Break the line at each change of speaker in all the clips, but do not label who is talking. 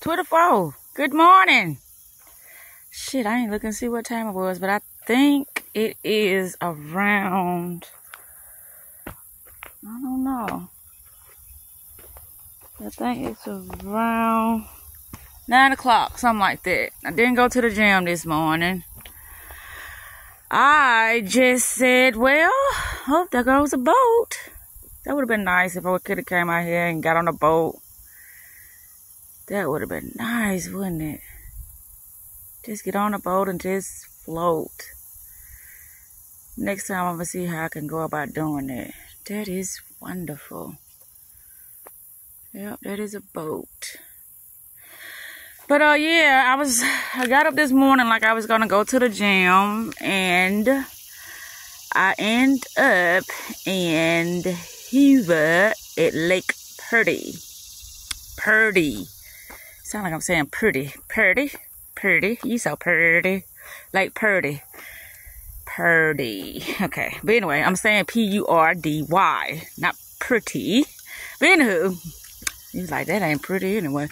24. Good morning. Shit, I ain't looking to see what time it was, but I think it is around, I don't know. I think it's around 9 o'clock, something like that. I didn't go to the gym this morning. I just said, well, oh, there goes a boat. That would have been nice if I could have came out here and got on a boat. That would have been nice, wouldn't it? Just get on a boat and just float. Next time I'm going to see how I can go about doing it. That is wonderful. Yep, that is a boat. But yeah, I got up this morning like I was going to go to the gym. And I end up in Hoover at Lake Purdy. Sound like I'm saying pretty. Purdy. You so pretty. Lake Purdy. Okay. But anyway, I'm saying P-U-R-D-Y. Not pretty. But anywho, he was like, that ain't pretty anyway.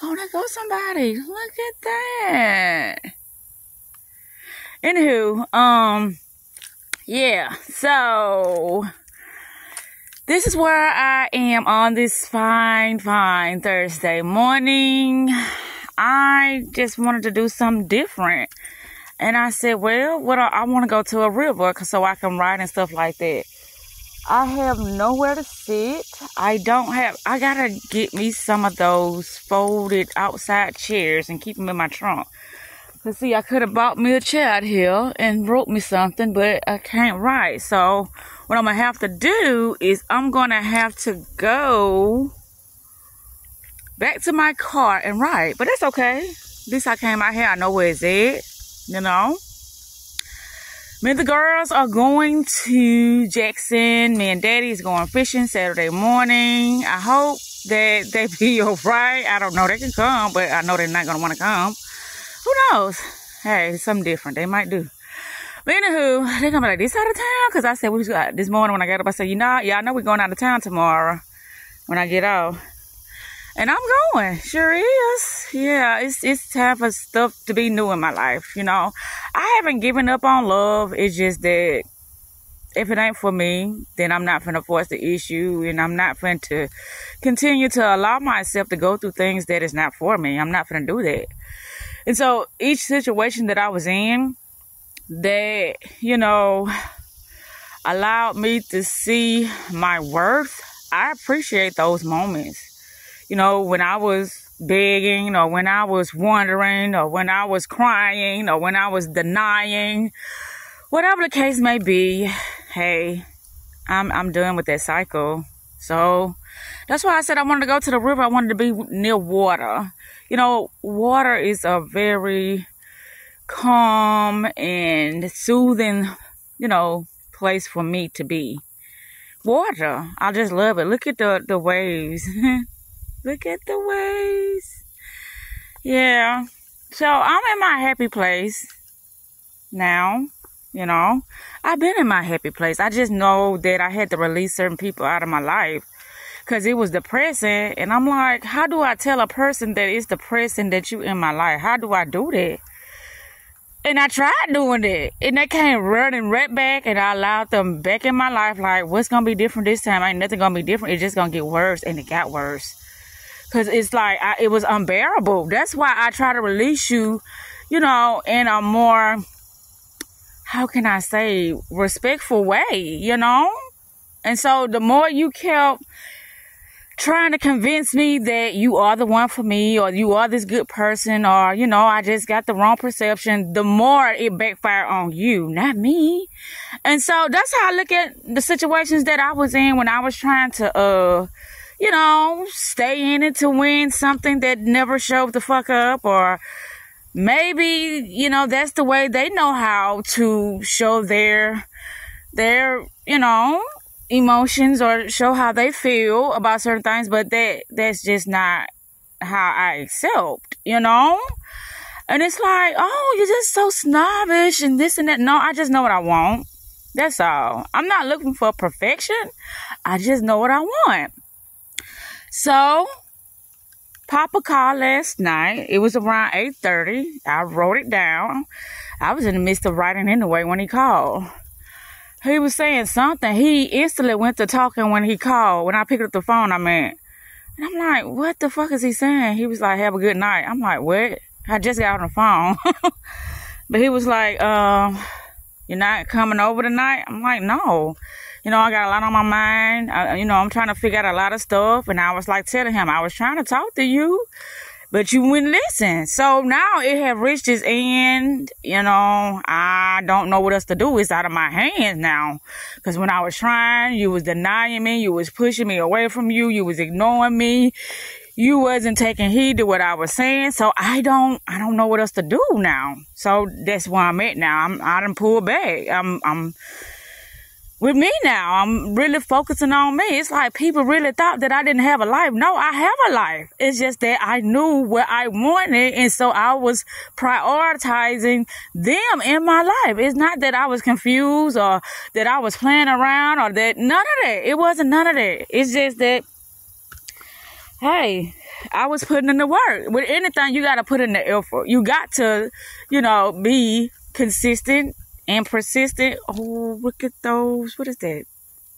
Oh, there goes somebody. Look at that. Anywho, yeah. So this is where I am on this fine Thursday morning. I just wanted to do something different. And I said, well, I want to go to a river so I can ride and stuff like that. I have nowhere to sit. I gotta get me some of those folded outside chairs and keep them in my trunk. Cause see, I could have bought me a chair out here and wrote me something, but I can't write. So what I'm gonna have to do is I'm gonna have to go back to my car and ride. But that's okay. At least I came out here. I know where it's at. You know. Me and the girls are going to Jackson. Me and Daddy's going fishing Saturday morning. I hope that they be alright. I don't know. They can come, but I know they're not going to want to come. Who knows? Hey, something different. They might do. But anywho, they're going to be like, this out of town? Because I said, this morning when I got up, I said, y'all know we're going out of town tomorrow when I get off. And I'm going. Sure is. Yeah, it's time for stuff to be new in my life, you know. I haven't given up on love. It's just that if it ain't for me, then I'm not finna force the issue. And I'm not finna to continue to allow myself to go through things that is not for me. I'm not finna do that. And so each situation that I was in that, you know, allowed me to see my worth, I appreciate those moments. You know, when I was begging, or when I was wondering, or when I was crying, or when I was denying, whatever the case may be, hey, I'm done with that cycle. So that's why I said I wanted to go to the river. I wanted to be near water. You know, water is a very calm and soothing, you know, place for me to be. Water, I just love it. Look at the waves. Look at the waves. Yeah. So I'm in my happy place now. You know, I've been in my happy place. I just know that I had to release certain people out of my life because it was depressing. And I'm like, how do I tell a person that it's depressing that you in my life? How do I do that? And I tried doing that. And they came running right back, and I allowed them back in my life. Like, what's going to be different this time? Ain't nothing going to be different. It's just going to get worse. And it got worse. Because it's like, it was unbearable. That's why I try to release you, you know, in a more, how can I say, respectful way, you know? And so the more you kept trying to convince me that you are the one for me, or you are this good person, or, you know, I just got the wrong perception, the more it backfired on you, not me. And so that's how I look at the situations that I was in when I was trying to, you know, stay in it to win something that never showed the fuck up. Or maybe, you know, that's the way they know how to show their, you know, emotions or show how they feel about certain things. But that's just not how I accept, you know. And it's like, oh, you're just so snobbish and this and that. No, I just know what I want. That's all. I'm not looking for perfection. I just know what I want. So Papa called last night. It was around 8:30. I wrote it down. I was in the midst of writing anyway when he called. He was saying something. He instantly went to talking when he called. When I picked up the phone, I meant. And I'm like, what the fuck is he saying? He was like, have a good night. I'm like, what? I just got on the phone. But he was like, you're not coming over tonight? I'm like, no. You know, I got a lot on my mind. I'm trying to figure out a lot of stuff. And I was like telling him, I was trying to talk to you, but you wouldn't listen. So now it had reached its end. You know, I don't know what else to do. It's out of my hands now. Because when I was trying, you was denying me. You was pushing me away from you. You was ignoring me. You wasn't taking heed to what I was saying. So I don't know what else to do now. So that's where I'm at now. I done pulled back. I'm with me now. I'm really focusing on me. It's like people really thought that I didn't have a life. No, I have a life. It's just that I knew what I wanted. And so I was prioritizing them in my life. It's not that I was confused or that I was playing around or that none of that. It wasn't none of that. It's just that, hey, I was putting in the work. With anything, you got to put in the effort. You got to, be consistent and persistent. Oh, look at those. What is that?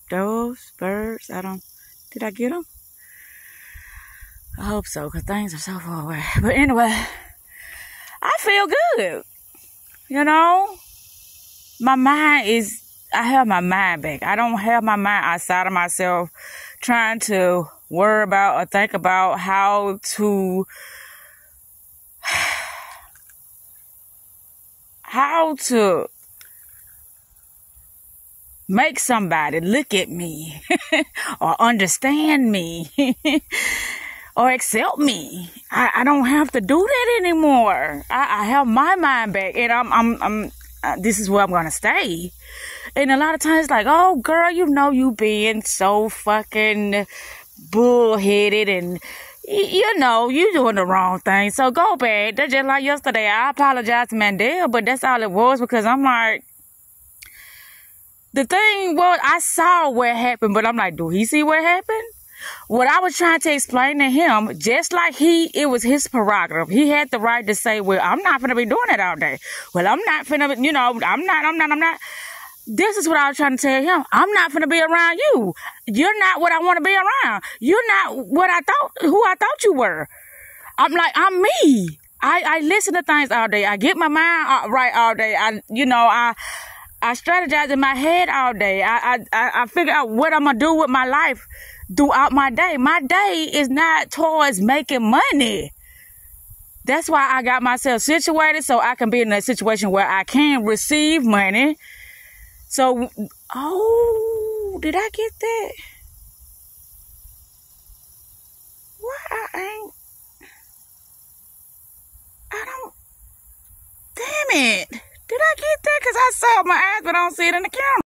Doves? Birds? Did I get them? I hope so, because things are so far away. But anyway, I feel good. I have my mind back. I don't have my mind outside of myself trying to worry about or think about how to make somebody look at me or understand me or accept me. I don't have to do that anymore. I have my mind back, and this is where I'm gonna stay. And a lot of times, like, oh girl, you being so fucking bullheaded, and you doing the wrong thing. So go back. That's just like yesterday. I apologize to Mandel, but that's all it was, because I'm like, the thing was, I saw what happened, but I'm like, do he see what happened? What I was trying to explain to him, just like it was his prerogative. He had the right to say, well, I'm not going to be doing it all day. Well, I'm not finna, I'm not. This is what I was trying to tell him. I'm not finna be around you. You're not what I want to be around. You're not who I thought you were. I'm like, I'm me. I listen to things all day. I get my mind right all day. I strategize in my head all day. I figure out what I'm going to do with my life throughout my day. My day is not towards making money. That's why I got myself situated, so I can be in a situation where I can receive money. So, did I get that? Why damn it. Did I get that? Because I saw my eyes, but I don't see it in the camera.